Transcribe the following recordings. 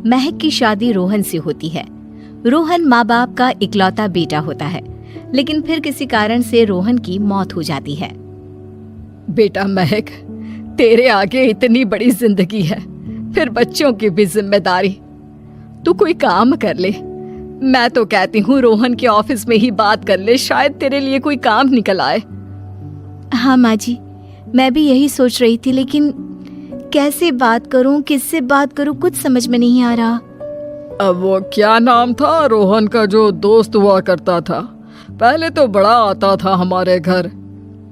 महक की शादी रोहन से होती है। रोहन माँ बाप का इकलौता बेटा होता है, लेकिन फिर किसी कारण से रोहन की मौत हो जाती है। बेटा महक, तेरे आगे इतनी बड़ी जिंदगी है, फिर बच्चों की भी जिम्मेदारी। तू कोई काम कर ले। मैं तो कहती हूँ रोहन के ऑफिस में ही बात कर ले, शायद तेरे लिए कोई काम निकल आए। हाँ माँ जी, मैं भी यही सोच रही थी, लेकिन कैसे बात करूं, किससे बात करूं, कुछ समझ में नहीं आ रहा। अब वो क्या नाम था रोहन का जो दोस्त हुआ करता था, पहले तो बड़ा आता था हमारे घर।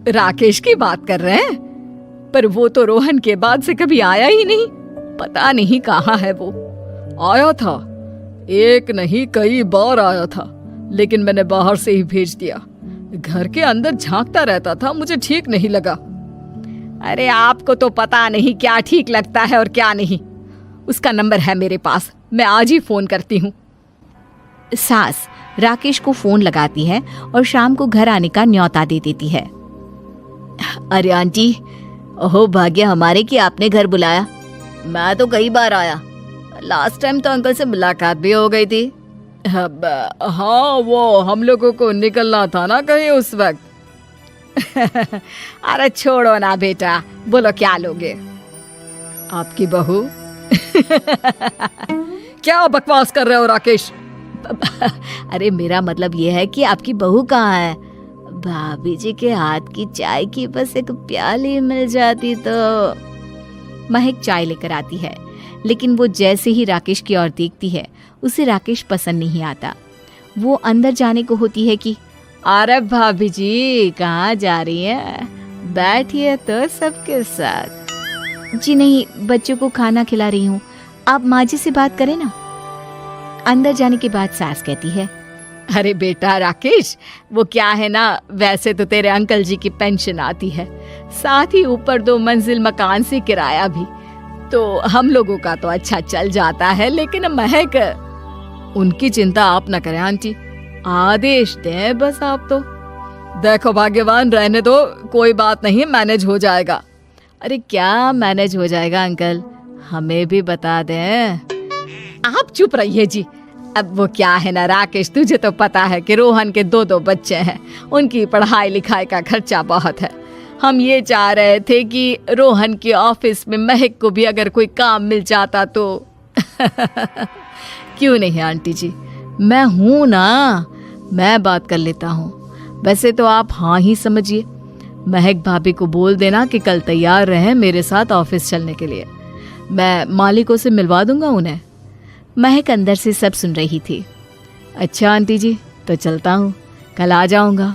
राकेश की बात कर रहे हैं? पर वो तो रोहन के बाद से कभी आया ही नहीं, पता नहीं कहाँ है वो। आया था, एक नहीं कई बार आया था, लेकिन मैंने बाहर से ही भेज दिया। घर के अंदर झांकता रहता था, मुझे ठीक नहीं लगा। अरे आपको तो पता नहीं क्या ठीक लगता है और क्या नहीं। उसका नंबर है मेरे पास, मैं आज ही फोन करती हूँ। सास राकेश को फोन लगाती है और शाम को घर आने का न्योता दे देती है। अरे आंटी, ओहो भाग्य हमारे कि आपने घर बुलाया। मैं तो कई बार आया, लास्ट टाइम तो अंकल से मुलाकात भी हो गई थी। हाँ, वो हम लोगों को निकलना था ना कहीं उस वक्त। अरे छोड़ो ना बेटा, बोलो क्या लोगे? आपकी बहू। क्या बकवास कर रहे हो राकेश? अरे मेरा मतलब ये है कि आपकी बहू कहाँ है? भाभी जी के हाथ की चाय की बस एक प्याली मिल जाती तो। महक चाय लेकर आती है, लेकिन वो जैसे ही राकेश की ओर देखती है, उसे राकेश पसंद नहीं आता। वो अंदर जाने को होती है कि अरे भाभी जी कहाँ जा रही है, बैठिए तो सबके साथ। जी नहीं, बच्चों को खाना खिला रही हूँ, आप माँ जी से बात करें ना। अंदर जाने के बाद सास कहती है, अरे बेटा राकेश, वो क्या है ना, वैसे तो तेरे अंकल जी की पेंशन आती है, साथ ही ऊपर 2 मंजिल मकान से किराया भी, तो हम लोगों का तो अच्छा चल जाता है। लेकिन महक, उनकी चिंता आप न करें आंटी, आदेश दें बस आप तो। देखो भाग्यवान, रहने दो, कोई बात नहीं, मैनेज हो जाएगा। अरे क्या मैनेज हो जाएगा अंकल, हमें भी बता दें। आप चुप रहिए जी। अब वो क्या है ना राकेश, तुझे तो पता है कि रोहन के 2 बच्चे हैं, उनकी पढ़ाई लिखाई का खर्चा बहुत है। हम ये चाह रहे थे कि रोहन के ऑफिस में महक को भी अगर कोई काम मिल जाता तो। क्यों नहीं आंटी जी, मैं हूं ना, मैं बात कर लेता हूँ। वैसे तो आप हाँ ही समझिए। महक भाभी को बोल देना कि कल तैयार रहें मेरे साथ ऑफिस चलने के लिए, मैं मालिकों से मिलवा दूंगा उन्हें। महक अंदर से सब सुन रही थी। अच्छा आंटी जी, तो चलता हूँ, कल आ जाऊंगा।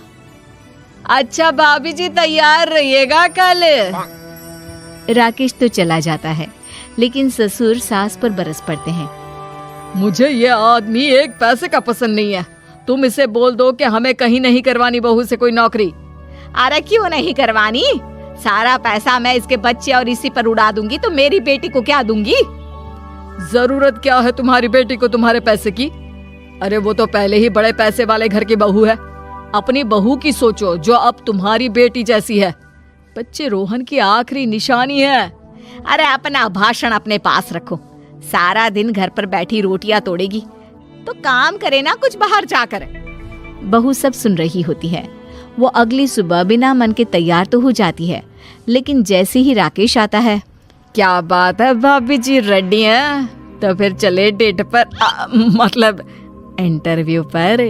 अच्छा भाभी जी, तैयार रहिएगा कल। राकेश तो चला जाता है, लेकिन ससुर सास पर बरस पड़ते हैं। मुझे ये आदमी एक पैसे का पसंद नहीं है, तुम इसे बोल दो कि हमें कहीं नहीं करवानी बहू से कोई नौकरी। अरे क्यों नहीं करवानी, सारा पैसा मैं इसके बच्चे और इसी पर उड़ा दूंगी, तो मेरी बेटी को क्या दूंगी? जरूरत क्या है तुम्हारी बेटी को तुम्हारे पैसे की? अरे वो तो पहले ही बड़े पैसे वाले घर की बहू है। अपनी बहू की सोचो जो अब तुम्हारी बेटी जैसी है। बच्चे रोहन की आखिरी निशानी है। अरे अपना भाषण अपने पास रखो, सारा दिन घर पर बैठी रोटियां तोड़ेगी, तो काम करे ना कुछ बाहर जाकर। बहू सब सुन रही होती है। वो अगली सुबह बिना मन के तैयार तो हो जाती है, लेकिन जैसे ही राकेश आता है, क्या बात है भाभी जी, रेडी हैं? तो फिर चले डेट पर, मतलब इंटरव्यू पर।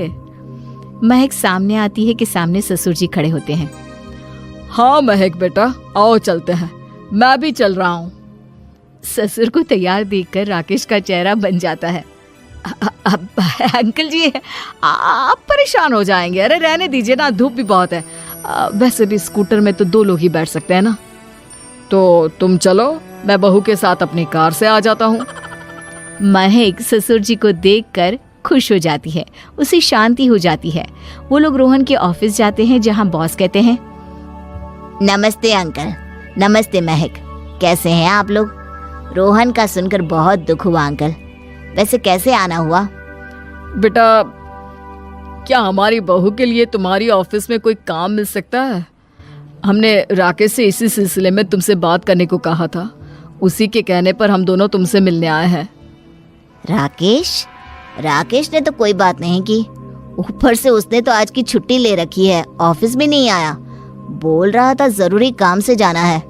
महक सामने आती है कि सामने ससुर जी खड़े होते हैं। हाँ महक बेटा, आओ चलते हैं, मैं भी चल रहा हूँ। ससुर को तैयार देखकर राकेश का चेहरा बन जाता है। अंकल जी आप परेशान हो जाएंगे, अरे रहने दीजिए ना, धूप भी बहुत है। वैसे भी स्कूटर में तो 2 लोग ही बैठ सकते हैं ना। तो तुम चलो, मैं बहू के साथ अपनी कार से आ जाता हूँ। महक ससुर जी को देखकर खुश हो जाती है, उसे शांति हो जाती है। वो लोग रोहन के ऑफिस जाते हैं, जहाँ बॉस कहते हैं, नमस्ते अंकल। नमस्ते महक, कैसे हैं आप लोग? रोहन का सुनकर बहुत दुख हुआ अंकल, वैसे कैसे आना हुआ? बेटा, क्या हमारी बहू के लिए तुम्हारी ऑफिस में कोई काम मिल सकता है? हमने राकेश से इसी सिलसिले में तुमसे बात करने को कहा था, उसी के कहने पर हम दोनों तुमसे मिलने आए हैं। राकेश ने तो कोई बात नहीं की, ऊपर से उसने तो आज की छुट्टी ले रखी है, ऑफिस भी नहीं आया। बोल रहा था जरूरी काम से जाना है।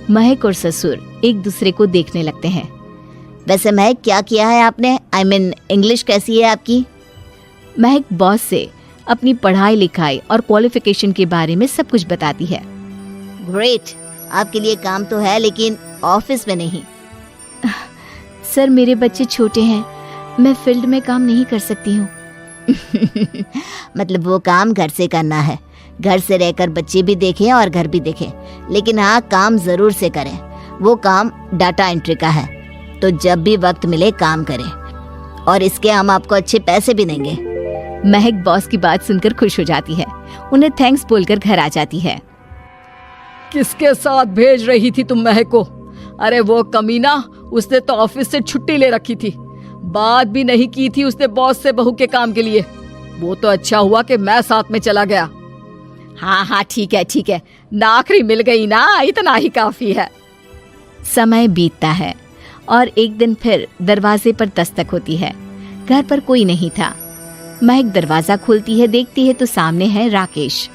महक और ससुर एक दूसरे को देखने लगते हैं। वैसे महक, क्या किया है आपने? I mean, इंग्लिश कैसी है आपकी? महक बॉस से अपनी पढ़ाई लिखाई और क्वालिफिकेशन के बारे में सब कुछ बताती है। ग्रेट, आपके लिए काम तो है लेकिन ऑफिस में नहीं। सर, मेरे बच्चे छोटे हैं, मैं फील्ड में काम नहीं कर सकती हूँ। मतलब वो काम घर से करना है, घर से रहकर बच्चे भी देखें और घर भी देखें, लेकिन हाँ, काम जरूर से करें। वो काम डाटा एंट्री का है, तो जब भी वक्त मिले काम करें, और इसके हम आपको अच्छे पैसे भी देंगे। महक बॉस की बात सुनकर खुश हो जाती है, उन्हें थैंक्स बोलकर घर आ जाती है। किसके साथ भेज रही थी तुम महक को? अरे वो कमीना, उसने तो ऑफिस से छुट्टी ले रखी थी, बात भी नहीं की थी उसने बॉस से बहू के काम के लिए। वो तो अच्छा हुआ कि मैं साथ में चला गया। हाँ, ठीक है, नौकरी मिल गई ना, इतना ही काफी है। समय बीतता है और एक दिन फिर दरवाजे पर दस्तक होती है। घर पर कोई नहीं था। महक दरवाजा खोलती है, देखती है तो सामने है राकेश।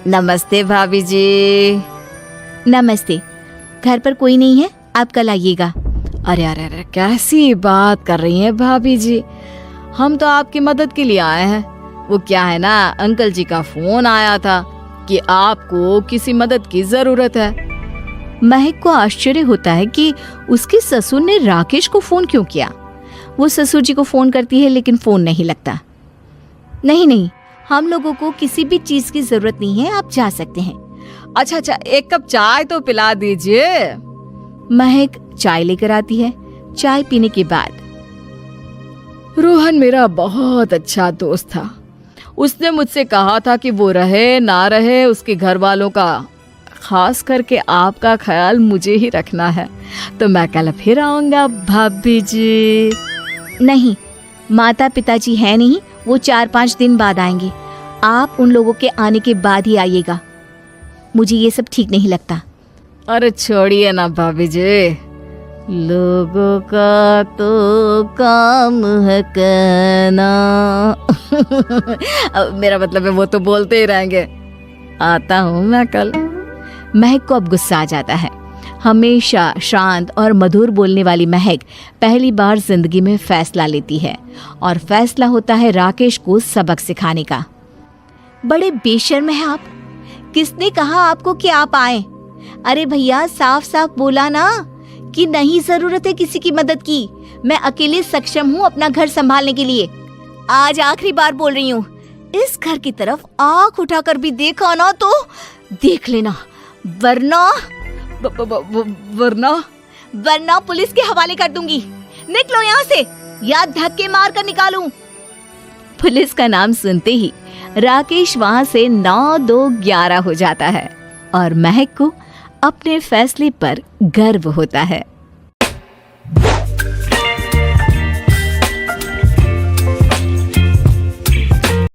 नमस्ते भाभी जी। नमस्ते, घर पर कोई नहीं है, आप कल आइएगा। अरे, कैसी बात कर रही हैं भाभी जी, हम तो आपकी मदद के लिए आए हैं। वो क्या है ना, अंकल जी का फोन आया था कि आपको किसी मदद की जरूरत है। महक को आश्चर्य होता है कि उसके ससुर ने राकेश को फोन क्यों किया। वो ससुर जी को फोन करती है लेकिन फोन नहीं लगता। नहीं, हम लोगों को किसी भी चीज की जरूरत नहीं है, आप जा सकते हैं। अच्छा, एक कप चाय तो पिला दीजिए। महक चाय लेकर आती है। चाय पीने के बाद, रोहन मेरा बहुत अच्छा दोस्त था, उसने मुझसे कहा था कि वो रहे ना रहे, उसके घर वालों का, खास करके आपका ख्याल मुझे ही रखना है, तो मैं कल फिर आऊंगा भाभी जी। नहीं, माता पिताजी है नहीं, वो 4-5 दिन बाद आएंगे। आप उन लोगों के आने के बाद ही आइएगा, मुझे ये सब ठीक नहीं लगता। अरे छोड़िए ना भाभी जी, लोगों का तो काम है कहना। मेरा मतलब है वो तो बोलते ही रहेंगे। आता हूँ मैं कल। महक को अब गुस्सा आ जाता है। हमेशा शांत और मधुर बोलने वाली महक पहली बार जिंदगी में फैसला लेती है, और फैसला होता है राकेश को सबक सिखाने का। बड़े बेशर्म हैं आप, किसने कहा आपको कि आप आए? अरे भैया, साफ साफ बोला ना कि नहीं जरूरत है किसी की मदद की, मैं अकेले सक्षम हूँ अपना घर संभालने के लिए। आज आखिरी बार बोल रही हूँ, इस घर की तरफ आंख उठाकर भी देखा ना तो देख लेना, वरना पुलिस के हवाले कर दूंगी। निकलो यहाँ से, या धक्के मार कर निकालूं। पुलिस का नाम सुनते ही राकेश वहां से 9-2-11 हो जाता है, और महक को अपने फैसले पर गर्व होता है।